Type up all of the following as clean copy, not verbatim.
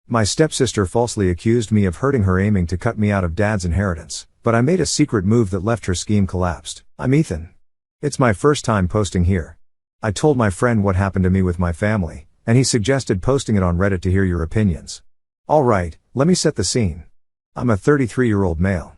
My stepsister falsely accused me of hurting her, aiming to cut me out of Dad's inheritance, but I made a secret move that left her scheme collapsed. I'm Ethan. It's my first time posting here. I told my friend what happened to me with my family, and he suggested posting it on Reddit to hear your opinions. Alright, let me set the scene. I'm a 33-year-old male.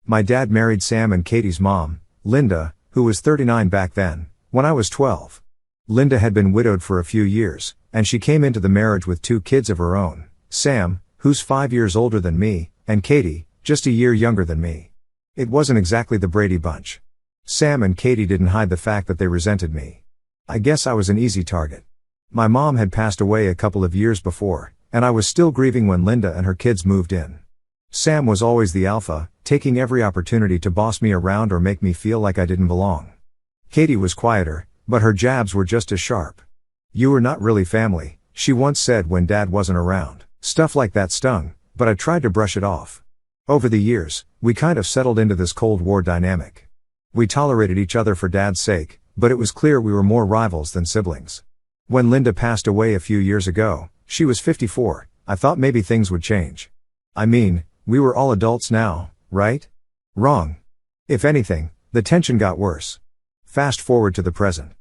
My dad married Sam and Katie's mom, Linda, who was 39 back then, when I was 12. Linda had been widowed for a few years, and she came into the marriage with 2 kids of her own, Sam, who's 5 years older than me, and Katie, just a year younger than me. It wasn't exactly the Brady Bunch. Sam and Katie didn't hide the fact that they resented me. I guess I was an easy target. My mom had passed away a couple of years before, and I was still grieving when Linda and her kids moved in. Sam was always the alpha, taking every opportunity to boss me around or make me feel like I didn't belong. Katie was quieter, but her jabs were just as sharp. "You were not really family," she once said when Dad wasn't around. Stuff like that stung, but I tried to brush it off. Over the years, we kind of settled into this Cold War dynamic. We tolerated each other for Dad's sake, but it was clear we were more rivals than siblings. When Linda passed away a few years ago, she was 54, I thought maybe things would change. I mean, we were all adults now, right? Wrong. If anything, the tension got worse. Fast forward to the present.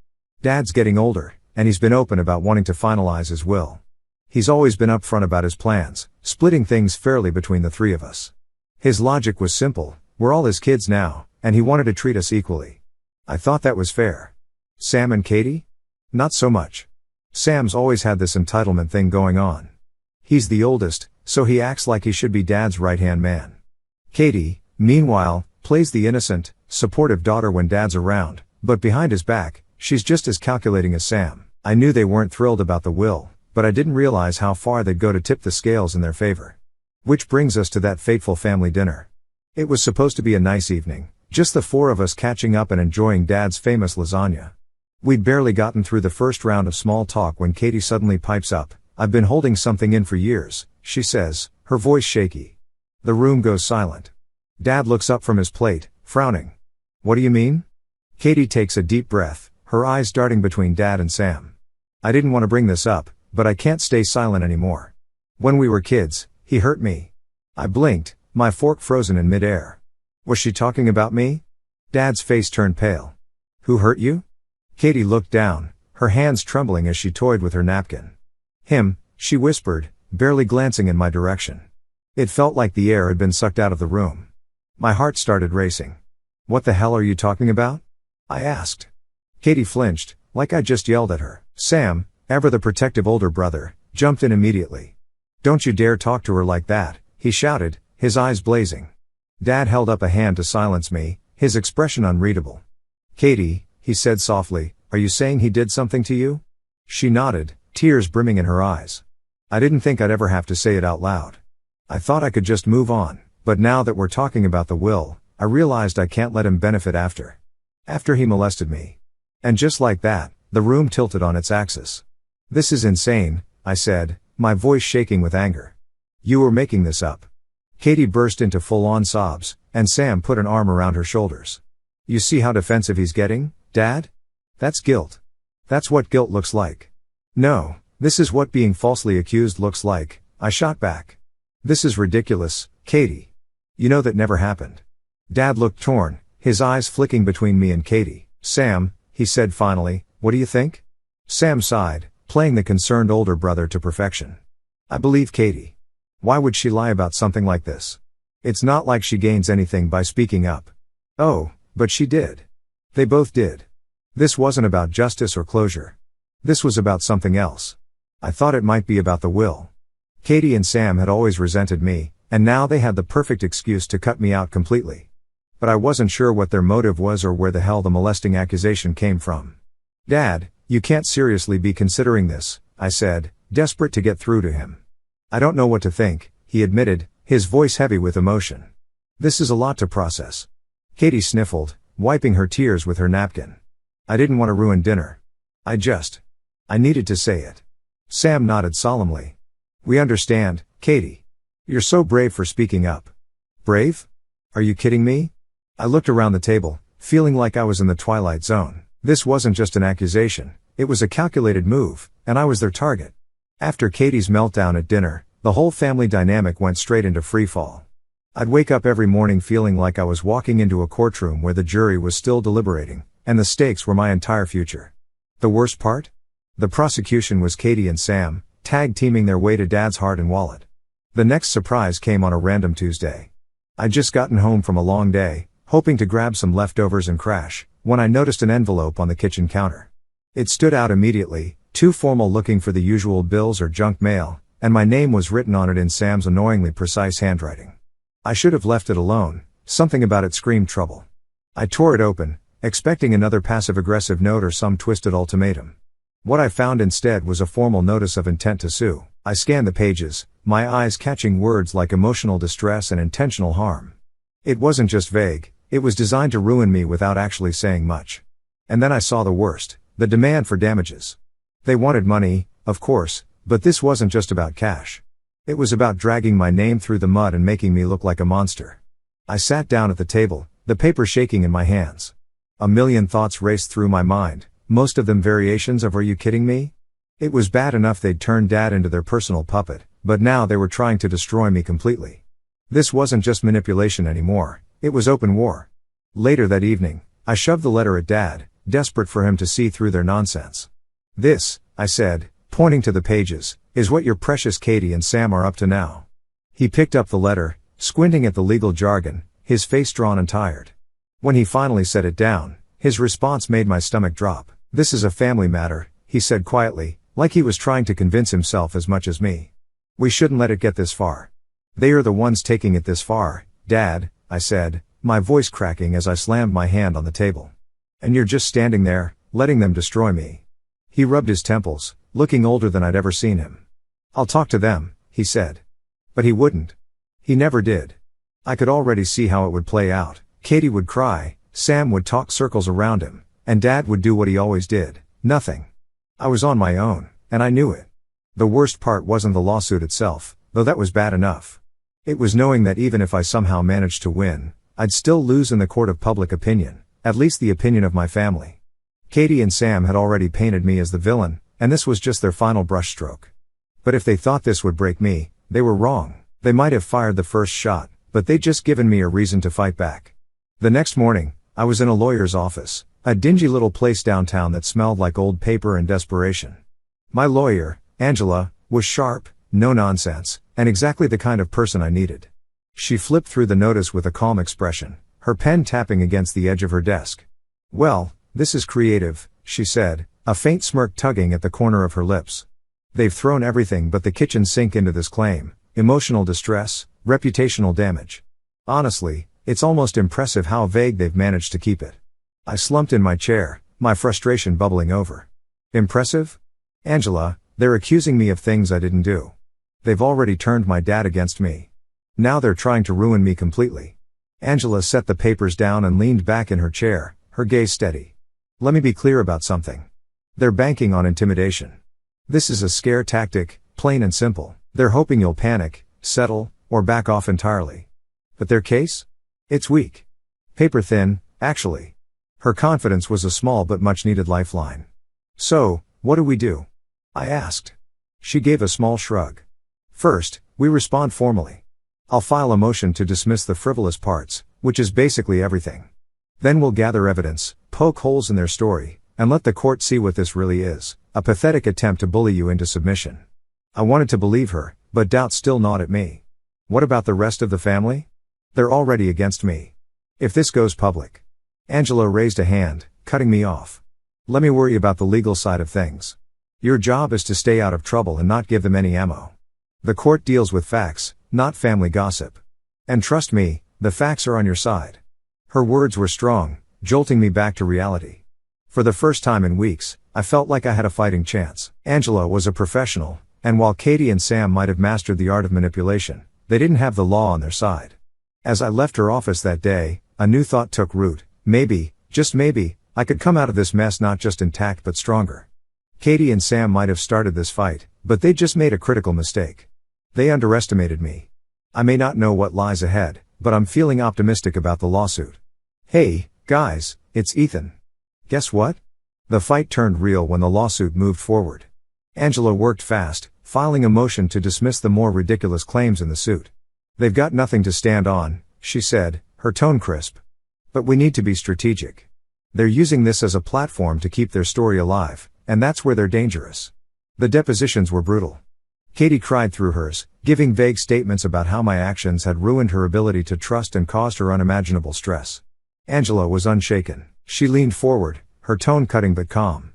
Dad's getting older, and he's been open about wanting to finalize his will. He's always been upfront about his plans, splitting things fairly between the 3 of us. His logic was simple: we're all his kids now, and he wanted to treat us equally. I thought that was fair. Sam and Katie? Not so much. Sam's always had this entitlement thing going on. He's the oldest, so he acts like he should be Dad's right-hand man. Katie, meanwhile, plays the innocent, supportive daughter when Dad's around, but behind his back, she's just as calculating as Sam. I knew they weren't thrilled about the will, but I didn't realize how far they'd go to tip the scales in their favor. Which brings us to that fateful family dinner. It was supposed to be a nice evening, just the 4 of us catching up and enjoying Dad's famous lasagna. We'd barely gotten through the first round of small talk when Katie suddenly pipes up. "I've been holding something in for years," she says, her voice shaky. The room goes silent. Dad looks up from his plate, frowning. "What do you mean?" Katie takes a deep breath, her eyes darting between Dad and Sam. "I didn't want to bring this up, but I can't stay silent anymore. When we were kids, he hurt me." I blinked, my fork frozen in midair. Was she talking about me? Dad's face turned pale. "Who hurt you?" Katie looked down, her hands trembling as she toyed with her napkin. "Him," she whispered, barely glancing in my direction. It felt like the air had been sucked out of the room. My heart started racing. "What the hell are you talking about?" I asked. Katie flinched, like I just yelled at her. Sam, ever the protective older brother, jumped in immediately. "Don't you dare talk to her like that," he shouted, his eyes blazing. Dad held up a hand to silence me, his expression unreadable. "Katie," he said softly, "are you saying he did something to you?" She nodded, tears brimming in her eyes. I didn't think I'd ever have to say it out loud. I thought I could just move on, but now that we're talking about the will, I realized I can't let him benefit after he molested me. And just like that, the room tilted on its axis. "This is insane," I said, my voice shaking with anger. "You were making this up." Katie burst into full-on sobs, and Sam put an arm around her shoulders. "You see how defensive he's getting, Dad? That's guilt. That's what guilt looks like." "No, this is what being falsely accused looks like," I shot back. "This is ridiculous, Katie. You know that never happened." Dad looked torn, his eyes flicking between me and Katie. "Sam," he said finally, "what do you think?" Sam sighed, playing the concerned older brother to perfection. "I believe Katie. Why would she lie about something like this? It's not like she gains anything by speaking up." "Oh, but she did. They both did. This wasn't about justice or closure. This was about something else. I thought it might be about the will. Katie and Sam had always resented me, and now they had the perfect excuse to cut me out completely. But I wasn't sure what their motive was or where the hell the molesting accusation came from." "Dad, you can't seriously be considering this," I said, desperate to get through to him. "I don't know what to think," he admitted, his voice heavy with emotion. "This is a lot to process." Katie sniffled, wiping her tears with her napkin. "I didn't want to ruin dinner. I needed to say it." Sam nodded solemnly. "We understand, Katie. You're so brave for speaking up." "Brave? Are you kidding me?" I looked around the table, feeling like I was in the Twilight Zone. This wasn't just an accusation, it was a calculated move, and I was their target. After Katie's meltdown at dinner, The whole family dynamic went straight into freefall. I'd wake up every morning feeling like I was walking into a courtroom where the jury was still deliberating, and the stakes were my entire future. The worst part? The prosecution was Katie and Sam, tag-teaming their way to Dad's heart and wallet. The next surprise came on a random Tuesday. I'd just gotten home from a long day, hoping to grab some leftovers and crash, when I noticed an envelope on the kitchen counter. It stood out immediately, too formal looking for the usual bills or junk mail, and my name was written on it in Sam's annoyingly precise handwriting. I should have left it alone, something about it screamed trouble. I tore it open, expecting another passive-aggressive note or some twisted ultimatum. What I found instead was a formal notice of intent to sue. I scanned the pages, my eyes catching words like emotional distress and intentional harm. It wasn't just vague, it was designed to ruin me without actually saying much. And then I saw the worst, the demand for damages. They wanted money, of course, but this wasn't just about cash. It was about dragging my name through the mud and making me look like a monster. I sat down at the table, the paper shaking in my hands. A million thoughts raced through my mind, most of them variations of "Are you kidding me?" It was bad enough they'd turned Dad into their personal puppet, but now they were trying to destroy me completely. This wasn't just manipulation anymore, it was open war. Later that evening, I shoved the letter at Dad, desperate for him to see through their nonsense. "This," I said, pointing to the pages, "is what your precious Katie and Sam are up to now." He picked up the letter, squinting at the legal jargon, his face drawn and tired. When he finally set it down, his response made my stomach drop. "This is a family matter," he said quietly, like he was trying to convince himself as much as me. "We shouldn't let it get this far." "They are the ones taking it this far, Dad," I said, my voice cracking as I slammed my hand on the table. "And you're just standing there, letting them destroy me." He rubbed his temples, looking older than I'd ever seen him. "I'll talk to them," he said. But he wouldn't. He never did. I could already see how it would play out. Katie would cry, Sam would talk circles around him, and Dad would do what he always did, nothing. I was on my own, and I knew it. The worst part wasn't the lawsuit itself, though that was bad enough. It was knowing that even if I somehow managed to win, I'd still lose in the court of public opinion, at least the opinion of my family. Katie and Sam had already painted me as the villain, and this was just their final brushstroke. But if they thought this would break me, they were wrong. They might have fired the first shot, but they'd just given me a reason to fight back. The next morning, I was in a lawyer's office, a dingy little place downtown that smelled like old paper and desperation. My lawyer, Angela, was sharp, no nonsense, and exactly the kind of person I needed. She flipped through the notice with a calm expression, her pen tapping against the edge of her desk. "Well, this is creative," she said, a faint smirk tugging at the corner of her lips. "They've thrown everything but the kitchen sink into this claim, emotional distress, reputational damage. Honestly, it's almost impressive how vague they've managed to keep it." I slumped in my chair, my frustration bubbling over. "Impressive? Angela, they're accusing me of things I didn't do. They've already turned my dad against me. Now they're trying to ruin me completely." Angela set the papers down and leaned back in her chair, her gaze steady. "Let me be clear about something. They're banking on intimidation. This is a scare tactic, plain and simple. They're hoping you'll panic, settle, or back off entirely. But their case? It's weak. Paper thin, actually." Her confidence was a small but much-needed lifeline. "So, what do we do?" I asked. She gave a small shrug. "First, we respond formally. I'll file a motion to dismiss the frivolous parts, which is basically everything. Then we'll gather evidence, poke holes in their story, and let the court see what this really is, a pathetic attempt to bully you into submission." I wanted to believe her, but doubt still gnawed at me. "What about the rest of the family? They're already against me. If this goes public..." Angela raised a hand, cutting me off. "Let me worry about the legal side of things. Your job is to stay out of trouble and not give them any ammo. The court deals with facts, not family gossip. And trust me, the facts are on your side." Her words were strong, jolting me back to reality. For the first time in weeks, I felt like I had a fighting chance. Angela was a professional, and while Katie and Sam might have mastered the art of manipulation, they didn't have the law on their side. As I left her office that day, a new thought took root. Maybe, just maybe, I could come out of this mess not just intact but stronger. Katie and Sam might have started this fight, but they just made a critical mistake. They underestimated me. I may not know what lies ahead, but I'm feeling optimistic about the lawsuit. "Hey, guys, it's Ethan. Guess what? The fight turned real when the lawsuit moved forward. Angela worked fast, filing a motion to dismiss the more ridiculous claims in the suit. "They've got nothing to stand on," she said, her tone crisp. "But we need to be strategic. They're using this as a platform to keep their story alive, and that's where they're dangerous." The depositions were brutal. Katie cried through hers, giving vague statements about how my actions had ruined her ability to trust and caused her unimaginable stress. Angela was unshaken. She leaned forward, her tone cutting but calm.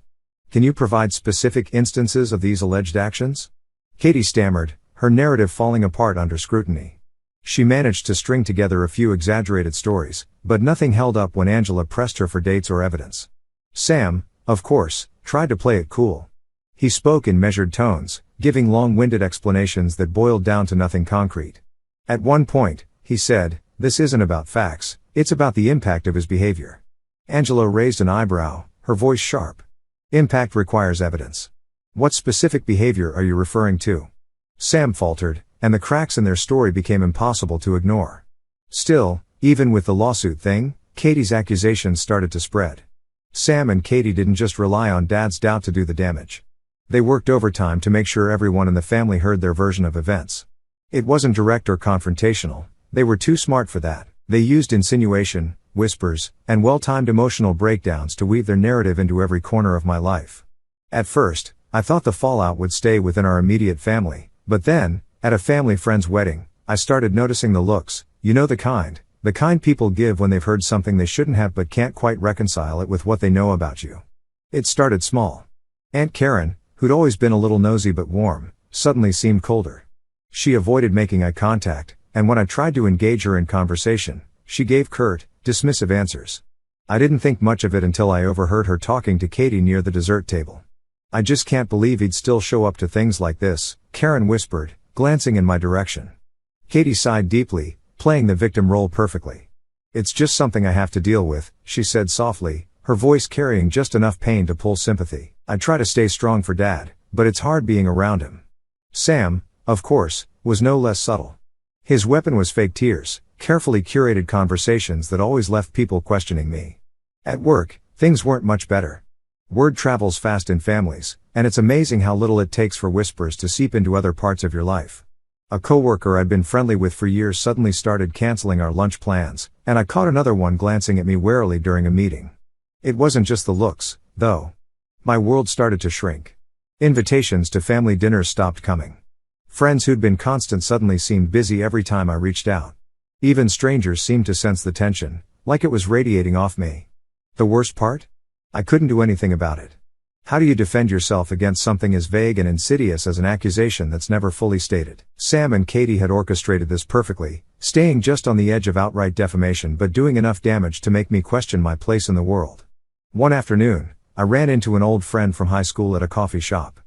"Can you provide specific instances of these alleged actions?" Katie stammered, her narrative falling apart under scrutiny. She managed to string together a few exaggerated stories, but nothing held up when Angela pressed her for dates or evidence. Sam, of course, tried to play it cool. He spoke in measured tones, giving long-winded explanations that boiled down to nothing concrete. At one point, he said, "This isn't about facts, it's about the impact of his behavior." Angela raised an eyebrow, her voice sharp. "Impact requires evidence. What specific behavior are you referring to?" Sam faltered, and the cracks in their story became impossible to ignore. Still, even with the lawsuit thing, Katie's accusations started to spread. Sam and Katie didn't just rely on Dad's doubt to do the damage. They worked overtime to make sure everyone in the family heard their version of events. It wasn't direct or confrontational, they were too smart for that. They used insinuation, whispers, and well-timed emotional breakdowns to weave their narrative into every corner of my life. At first, I thought the fallout would stay within our immediate family, but then, at a family friend's wedding, I started noticing the looks, you know the kind people give when they've heard something they shouldn't have but can't quite reconcile it with what they know about you. It started small. Aunt Karen, who'd always been a little nosy but warm, suddenly seemed colder. She avoided making eye contact, and when I tried to engage her in conversation, she gave curt, dismissive answers. I didn't think much of it until I overheard her talking to Katie near the dessert table. "I just can't believe he'd still show up to things like this," Karen whispered, glancing in my direction. Katie sighed deeply, playing the victim role perfectly. "It's just something I have to deal with," she said softly, her voice carrying just enough pain to pull sympathy. "I try to stay strong for Dad, but it's hard being around him." Sam, of course, was no less subtle. His weapon was fake tears, carefully curated conversations that always left people questioning me. At work, things weren't much better. Word travels fast in families, and it's amazing how little it takes for whispers to seep into other parts of your life. A coworker I'd been friendly with for years suddenly started canceling our lunch plans, and I caught another one glancing at me warily during a meeting. It wasn't just the looks, though. My world started to shrink. Invitations to family dinners stopped coming. Friends who'd been constant suddenly seemed busy every time I reached out. Even strangers seemed to sense the tension, like it was radiating off me. The worst part? I couldn't do anything about it. How do you defend yourself against something as vague and insidious as an accusation that's never fully stated? Sam and Katie had orchestrated this perfectly, staying just on the edge of outright defamation but doing enough damage to make me question my place in the world. One afternoon, I ran into an old friend from high school at a coffee shop.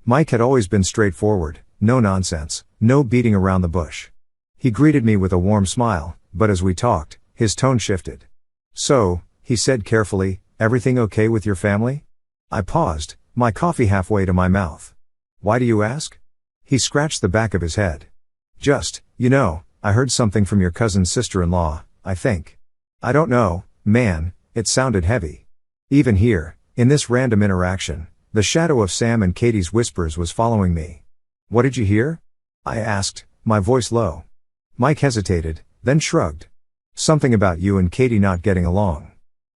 Mike had always been straightforward, no nonsense, no beating around the bush. He greeted me with a warm smile, but as we talked, his tone shifted. "So," he said carefully, "everything okay with your family?" I paused, my coffee halfway to my mouth. "Why do you ask?" He scratched the back of his head. "Just, I heard something from your cousin's sister-in-law, I think." "I don't know, man," it sounded heavy. Even here, in this random interaction, the shadow of Sam and Katie's whispers was following me. "What did you hear?" I asked, my voice low. Mike hesitated, then shrugged. "Something about you and Katie not getting along."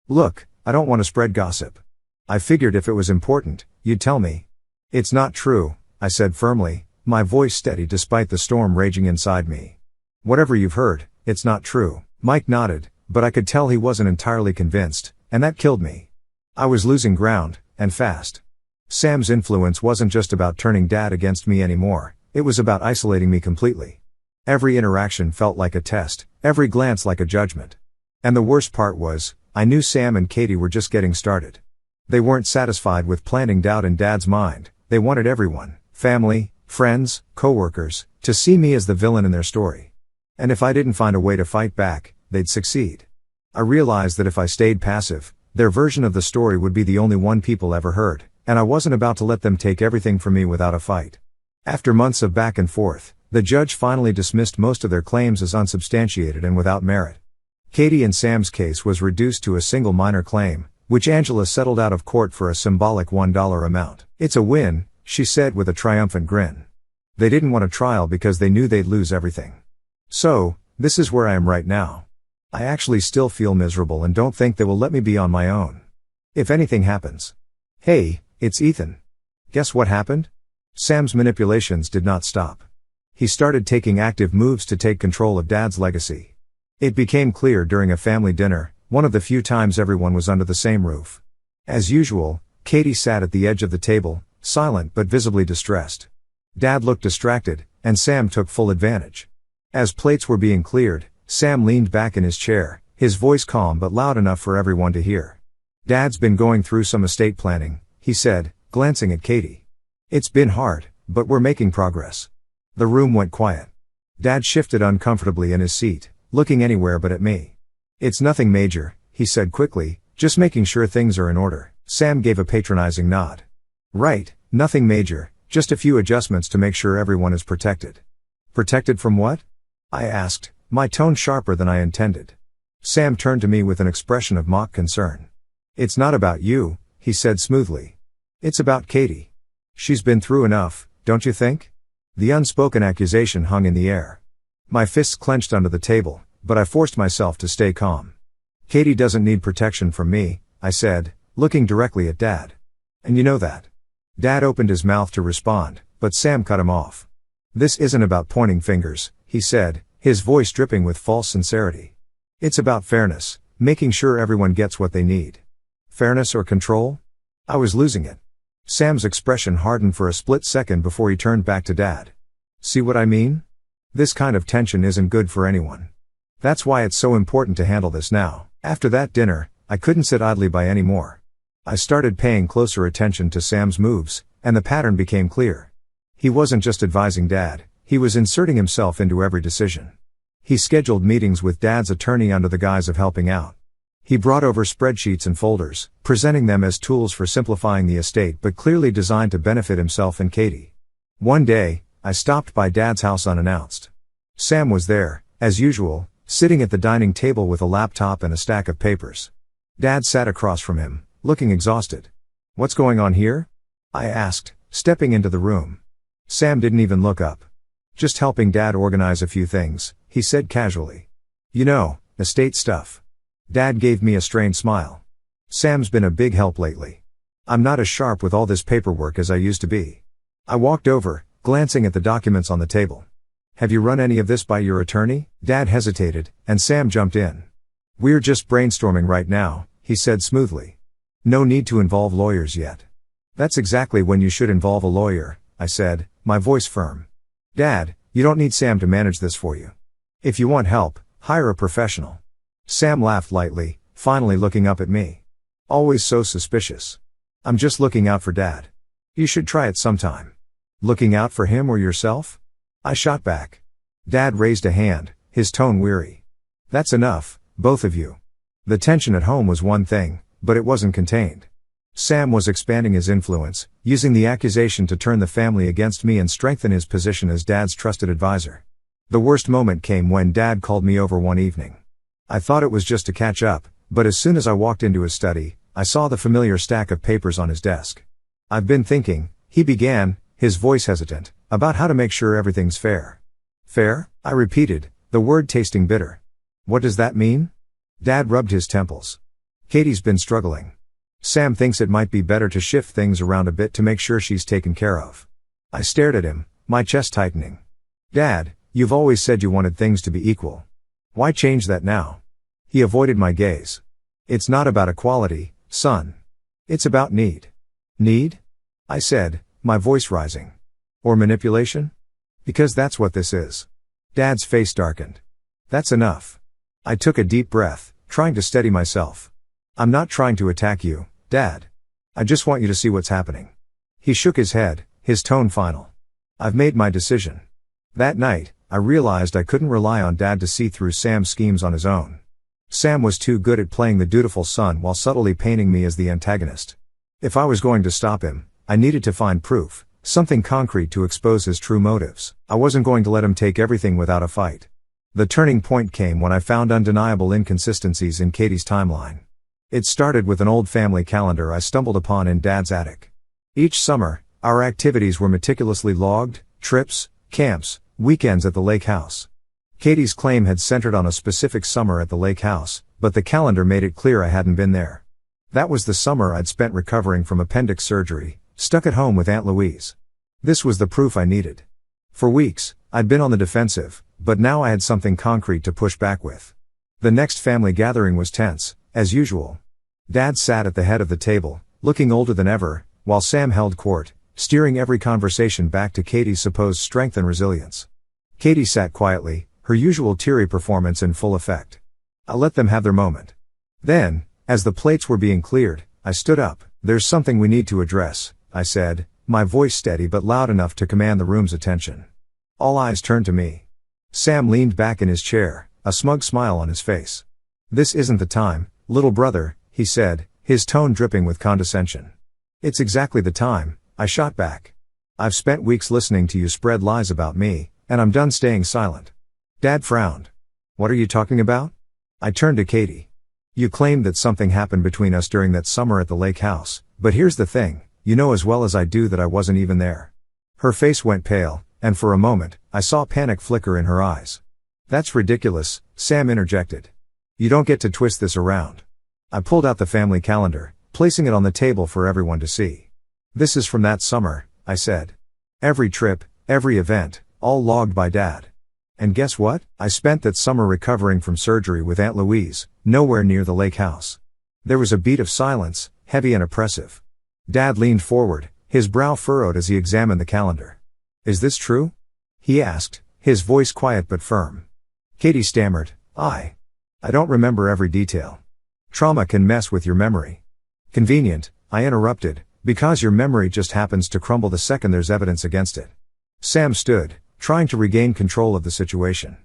"Look, I don't want to spread gossip. I figured if it was important, you'd tell me." "It's not true," I said firmly, my voice steady despite the storm raging inside me. "Whatever you've heard, it's not true." Mike nodded, but I could tell he wasn't entirely convinced, and that killed me. I was losing ground, and fast. Sam's influence wasn't just about turning Dad against me anymore, it was about isolating me completely. Every interaction felt like a test, every glance like a judgment. And the worst part was, I knew Sam and Katie were just getting started. They weren't satisfied with planting doubt in Dad's mind, they wanted everyone, family, friends, coworkers, to see me as the villain in their story. And if I didn't find a way to fight back, they'd succeed. I realized that if I stayed passive, their version of the story would be the only one people ever heard, and I wasn't about to let them take everything from me without a fight. After months of back and forth, the judge finally dismissed most of their claims as unsubstantiated and without merit. Katie and Sam's case was reduced to a single minor claim, which Angela settled out of court for a symbolic $1 amount. "It's a win," she said with a triumphant grin. They didn't want a trial because they knew they'd lose everything. So, this is where I am right now. I actually still feel miserable and don't think they will let me be on my own. If anything happens. Hey, it's Ethan. Guess what happened? Sam's manipulations did not stop. He started taking active moves to take control of Dad's legacy. It became clear during a family dinner, one of the few times everyone was under the same roof. As usual, Katie sat at the edge of the table, silent but visibly distressed. Dad looked distracted, and Sam took full advantage. As plates were being cleared, Sam leaned back in his chair, his voice calm but loud enough for everyone to hear. Dad's been going through some estate planning, he said, glancing at Katie. It's been hard, but we're making progress. The room went quiet. Dad shifted uncomfortably in his seat, looking anywhere but at me. It's nothing major, he said quickly, just making sure things are in order. Sam gave a patronizing nod. Right, nothing major, just a few adjustments to make sure everyone is protected. Protected from what? I asked, my tone sharper than I intended. Sam turned to me with an expression of mock concern. It's not about you, he said smoothly. It's about Katie. She's been through enough, don't you think? The unspoken accusation hung in the air. My fists clenched under the table, but I forced myself to stay calm. Katie doesn't need protection from me, I said, looking directly at Dad. And you know that. Dad opened his mouth to respond, but Sam cut him off. This isn't about pointing fingers, he said, his voice dripping with false sincerity. It's about fairness, making sure everyone gets what they need. Fairness or control? I was losing it. Sam's expression hardened for a split second before he turned back to Dad. See what I mean? This kind of tension isn't good for anyone. That's why it's so important to handle this now. After that dinner, I couldn't sit idly by anymore. I started paying closer attention to Sam's moves, and the pattern became clear. He wasn't just advising Dad, he was inserting himself into every decision. He scheduled meetings with Dad's attorney under the guise of helping out. He brought over spreadsheets and folders, presenting them as tools for simplifying the estate but clearly designed to benefit himself and Katie. One day, I stopped by Dad's house unannounced. Sam was there, as usual, sitting at the dining table with a laptop and a stack of papers. Dad sat across from him, looking exhausted. What's going on here? I asked, stepping into the room. Sam didn't even look up. Just helping Dad organize a few things, he said casually. You know, estate stuff. Dad gave me a strained smile. Sam's been a big help lately. I'm not as sharp with all this paperwork as I used to be. I walked over, glancing at the documents on the table. Have you run any of this by your attorney? Dad hesitated, and Sam jumped in. We're just brainstorming right now, he said smoothly. No need to involve lawyers yet. That's exactly when you should involve a lawyer, I said, my voice firm. Dad, you don't need Sam to manage this for you. If you want help, hire a professional. Sam laughed lightly, finally looking up at me. Always so suspicious. I'm just looking out for Dad. You should try it sometime. Looking out for him or yourself? I shot back. Dad raised a hand, his tone weary. That's enough, both of you. The tension at home was one thing, but it wasn't contained. Sam was expanding his influence, using the accusation to turn the family against me and strengthen his position as Dad's trusted advisor. The worst moment came when Dad called me over one evening. I thought it was just to catch up, but as soon as I walked into his study, I saw the familiar stack of papers on his desk. I've been thinking, he began, his voice hesitant, about how to make sure everything's fair. Fair? I repeated, the word tasting bitter. What does that mean? Dad rubbed his temples. Katie's been struggling. Sam thinks it might be better to shift things around a bit to make sure she's taken care of. I stared at him, my chest tightening. Dad, you've always said you wanted things to be equal. Why change that now? He avoided my gaze. It's not about equality, son. It's about need. Need? I said, my voice rising. Or manipulation? Because that's what this is. Dad's face darkened. That's enough. I took a deep breath, trying to steady myself. I'm not trying to attack you, Dad. I just want you to see what's happening. He shook his head, his tone final. I've made my decision. That night, I realized I couldn't rely on Dad to see through Sam's schemes on his own. Sam was too good at playing the dutiful son while subtly painting me as the antagonist. If I was going to stop him, I needed to find proof, something concrete to expose his true motives. I wasn't going to let him take everything without a fight. The turning point came when I found undeniable inconsistencies in Katie's timeline. It started with an old family calendar I stumbled upon in Dad's attic. Each summer, Our activities were meticulously logged: trips, camps, weekends at the lake house. Katie's claim had centered on a specific summer at the lake house, but the calendar made it clear I hadn't been there. That was the summer I'd spent recovering from appendix surgery, stuck at home with Aunt Louise. This was the proof I needed. For weeks, I'd been on the defensive, but now I had something concrete to push back with. The next family gathering was tense, as usual. Dad sat at the head of the table, looking older than ever, while Sam held court, steering every conversation back to Katie's supposed strength and resilience. Katie sat quietly, her usual teary performance in full effect. I let them have their moment. Then, as the plates were being cleared, I stood up. "There's something we need to address," I said, my voice steady but loud enough to command the room's attention. All eyes turned to me. Sam leaned back in his chair, a smug smile on his face. "This isn't the time, little brother," he said, his tone dripping with condescension. "It's exactly the time," I shot back. "I've spent weeks listening to you spread lies about me, and I'm done staying silent." Dad frowned. "What are you talking about?" I turned to Katie. "You claimed that something happened between us during that summer at the lake house, but here's the thing, you know as well as I do that I wasn't even there." Her face went pale, and for a moment, I saw panic flicker in her eyes. "That's ridiculous," Sam interjected. "You don't get to twist this around." I pulled out the family calendar, placing it on the table for everyone to see. "This is from that summer," I said. "Every trip, every event, all logged by Dad. And guess what? I spent that summer recovering from surgery with Aunt Louise, nowhere near the lake house." There was a beat of silence, heavy and oppressive. Dad leaned forward, his brow furrowed as he examined the calendar. "Is this true?" he asked, his voice quiet but firm. Katie stammered, I don't remember every detail." "Trauma can mess with your memory." "Convenient," I interrupted, "because your memory just happens to crumble the second there's evidence against it." Sam stood, trying to regain control of the situation.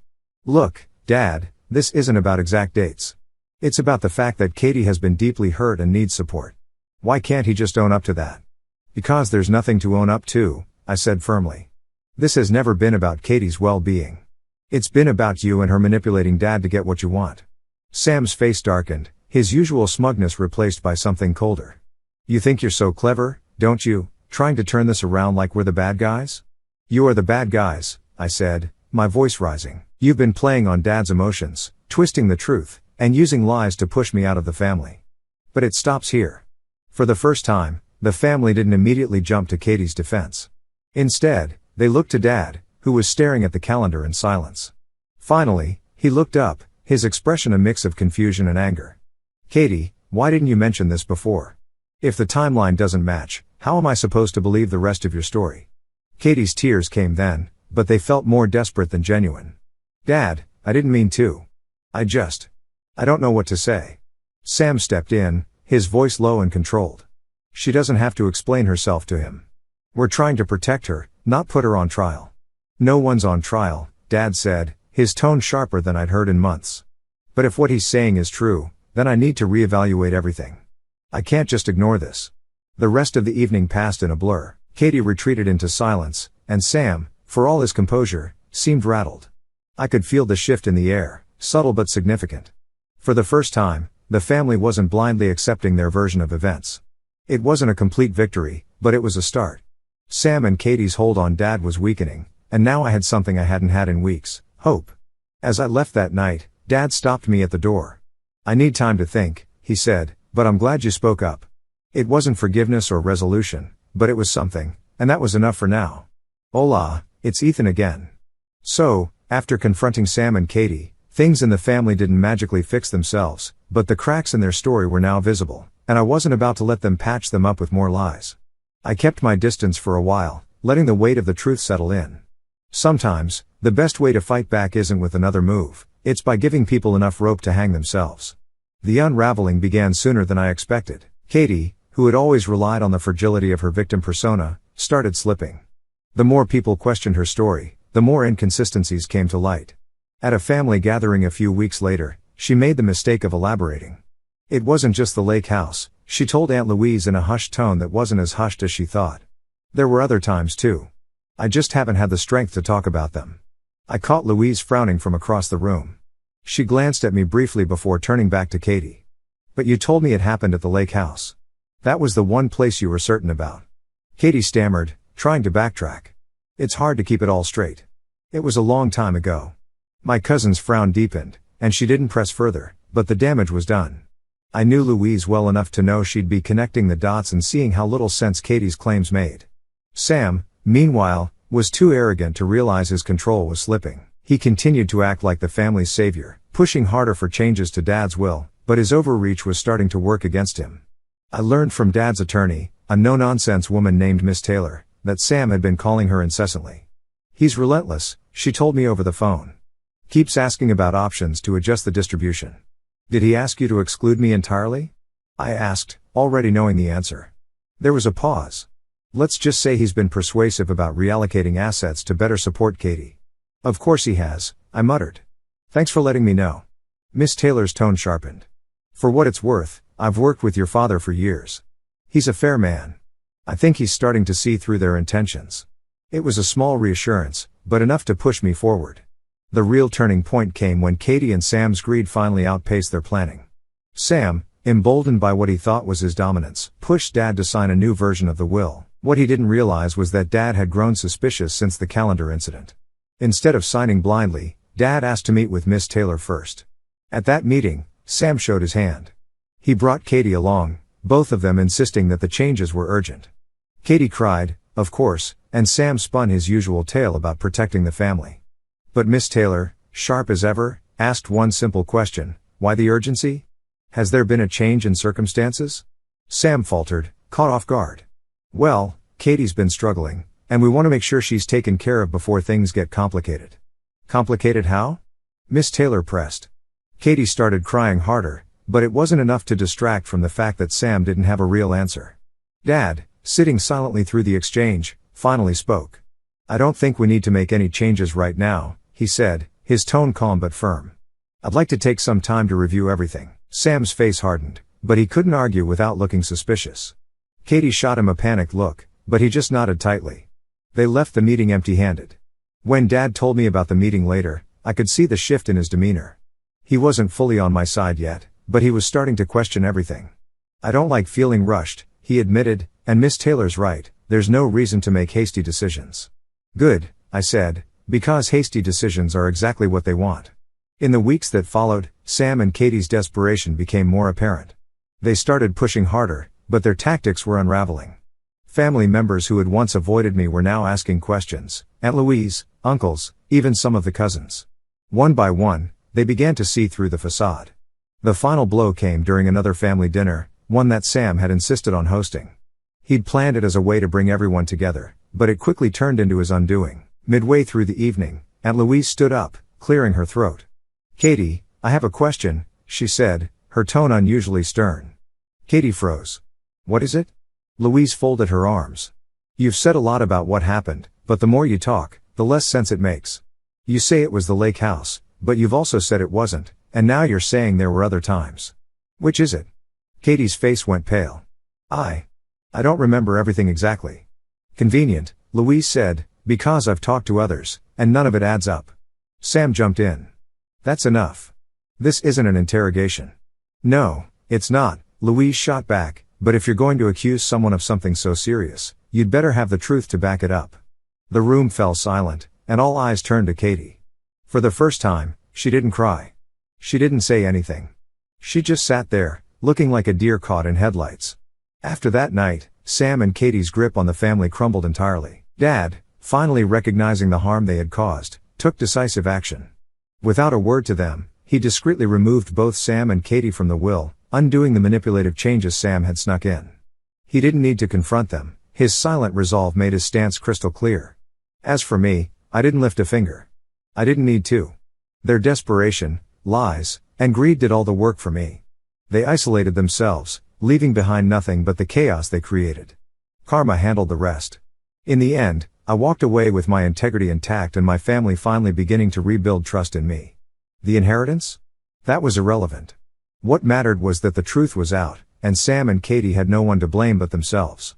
"Look, Dad, this isn't about exact dates. It's about the fact that Katie has been deeply hurt and needs support. Why can't he just own up to that?" "Because there's nothing to own up to," I said firmly. "This has never been about Katie's well-being. It's been about you and her manipulating Dad to get what you want." Sam's face darkened, his usual smugness replaced by something colder. "You think you're so clever, don't you, trying to turn this around like we're the bad guys?" "You are the bad guys," I said, my voice rising. "You've been playing on Dad's emotions, twisting the truth, and using lies to push me out of the family." But it stops here. For the first time, the family didn't immediately jump to Katie's defense. Instead, they looked to Dad, who was staring at the calendar in silence. Finally, he looked up, his expression a mix of confusion and anger. "Katie, why didn't you mention this before? If the timeline doesn't match, how am I supposed to believe the rest of your story?" Katie's tears came then, but they felt more desperate than genuine. "Dad, I didn't mean to. I don't know what to say." Sam stepped in, his voice low and controlled. "She doesn't have to explain herself to him. We're trying to protect her, not put her on trial." "No one's on trial," Dad said, his tone sharper than I'd heard in months. "But if what he's saying is true, then I need to reevaluate everything. I can't just ignore this." The rest of the evening passed in a blur. Katie retreated into silence, and Sam, for all his composure, seemed rattled. I could feel the shift in the air, subtle but significant. For the first time, the family wasn't blindly accepting their version of events. It wasn't a complete victory, but it was a start. Sam and Katie's hold on Dad was weakening, and now I had something I hadn't had in weeks: hope. As I left that night, Dad stopped me at the door. "I need time to think," he said, "but I'm glad you spoke up." It wasn't forgiveness or resolution, but it was something, and that was enough for now. "Hola, it's Ethan again." So, after confronting Sam and Katie, things in the family didn't magically fix themselves, but the cracks in their story were now visible, and I wasn't about to let them patch them up with more lies. I kept my distance for a while, letting the weight of the truth settle in. Sometimes, the best way to fight back isn't with another move, it's by giving people enough rope to hang themselves. The unraveling began sooner than I expected. Katie, who had always relied on the fragility of her victim persona, started slipping. The more people questioned her story, the more inconsistencies came to light. At a family gathering a few weeks later, she made the mistake of elaborating. It wasn't just the lake house, she told Aunt Louise in a hushed tone that wasn't as hushed as she thought. There were other times too. I just haven't had the strength to talk about them. I caught Louise frowning from across the room. She glanced at me briefly before turning back to Katie. "But you told me it happened at the lake house. That was the one place you were certain about." Katie stammered, trying to backtrack. It's hard to keep it all straight. It was a long time ago. My cousin's frown deepened, and she didn't press further, but the damage was done. I knew Louise well enough to know she'd be connecting the dots and seeing how little sense Katie's claims made. Sam, meanwhile, was too arrogant to realize his control was slipping. He continued to act like the family's savior, pushing harder for changes to Dad's will, but his overreach was starting to work against him. I learned from Dad's attorney, a no-nonsense woman named Miss Taylor, that Sam had been calling her incessantly. He's relentless, she told me over the phone. Keeps asking about options to adjust the distribution. Did he ask you to exclude me entirely? I asked, already knowing the answer. There was a pause. Let's just say he's been persuasive about reallocating assets to better support Katie. Of course he has, I muttered. Thanks for letting me know. Miss Taylor's tone sharpened. For what it's worth, I've worked with your father for years. He's a fair man. I think he's starting to see through their intentions. It was a small reassurance, but enough to push me forward. The real turning point came when Katie and Sam's greed finally outpaced their planning. Sam, emboldened by what he thought was his dominance, pushed Dad to sign a new version of the will. What he didn't realize was that Dad had grown suspicious since the calendar incident. Instead of signing blindly, Dad asked to meet with Miss Taylor first. At that meeting, Sam showed his hand. He brought Katie along, both of them insisting that the changes were urgent. Katie cried, of course, and Sam spun his usual tale about protecting the family. But Miss Taylor, sharp as ever, asked one simple question: why the urgency? Has there been a change in circumstances? Sam faltered, caught off guard. Well, Katie's been struggling, and we want to make sure she's taken care of before things get complicated. Complicated how? Miss Taylor pressed. Katie started crying harder, but it wasn't enough to distract from the fact that Sam didn't have a real answer. Dad, sitting silently through the exchange, finally spoke. I don't think we need to make any changes right now, he said, his tone calm but firm. I'd like to take some time to review everything. Sam's face hardened, but he couldn't argue without looking suspicious. Katie shot him a panicked look, but he just nodded tightly. They left the meeting empty-handed. When Dad told me about the meeting later, I could see the shift in his demeanor. He wasn't fully on my side yet, but he was starting to question everything. I don't like feeling rushed, he admitted, and Miss Taylor's right, there's no reason to make hasty decisions. Good, I said, because hasty decisions are exactly what they want. In the weeks that followed, Sam and Katie's desperation became more apparent. They started pushing harder, but their tactics were unraveling. Family members who had once avoided me were now asking questions: Aunt Louise, uncles, even some of the cousins. One by one, they began to see through the facade. The final blow came during another family dinner, one that Sam had insisted on hosting. He'd planned it as a way to bring everyone together, but it quickly turned into his undoing. Midway through the evening, Aunt Louise stood up, clearing her throat. Katie, I have a question, she said, her tone unusually stern. Katie froze. What is it? Louise folded her arms. You've said a lot about what happened, but the more you talk, the less sense it makes. You say it was the lake house, but you've also said it wasn't, and now you're saying there were other times. Which is it? Katie's face went pale. I don't remember everything exactly. Convenient, Louise said, because I've talked to others, and none of it adds up. Sam jumped in. That's enough. This isn't an interrogation. No, it's not, Louise shot back, but if you're going to accuse someone of something so serious, you'd better have the truth to back it up. The room fell silent, and all eyes turned to Katie. For the first time, she didn't cry. She didn't say anything. She just sat there, looking like a deer caught in headlights. After that night, Sam and Katie's grip on the family crumbled entirely. Dad, finally recognizing the harm they had caused, took decisive action. Without a word to them, he discreetly removed both Sam and Katie from the will, undoing the manipulative changes Sam had snuck in. He didn't need to confront them, his silent resolve made his stance crystal clear. As for me, I didn't lift a finger. I didn't need to. Their desperation, lies, and greed did all the work for me. They isolated themselves, leaving behind nothing but the chaos they created. Karma handled the rest. In the end, I walked away with my integrity intact and my family finally beginning to rebuild trust in me. The inheritance? That was irrelevant. What mattered was that the truth was out, and Sam and Katie had no one to blame but themselves.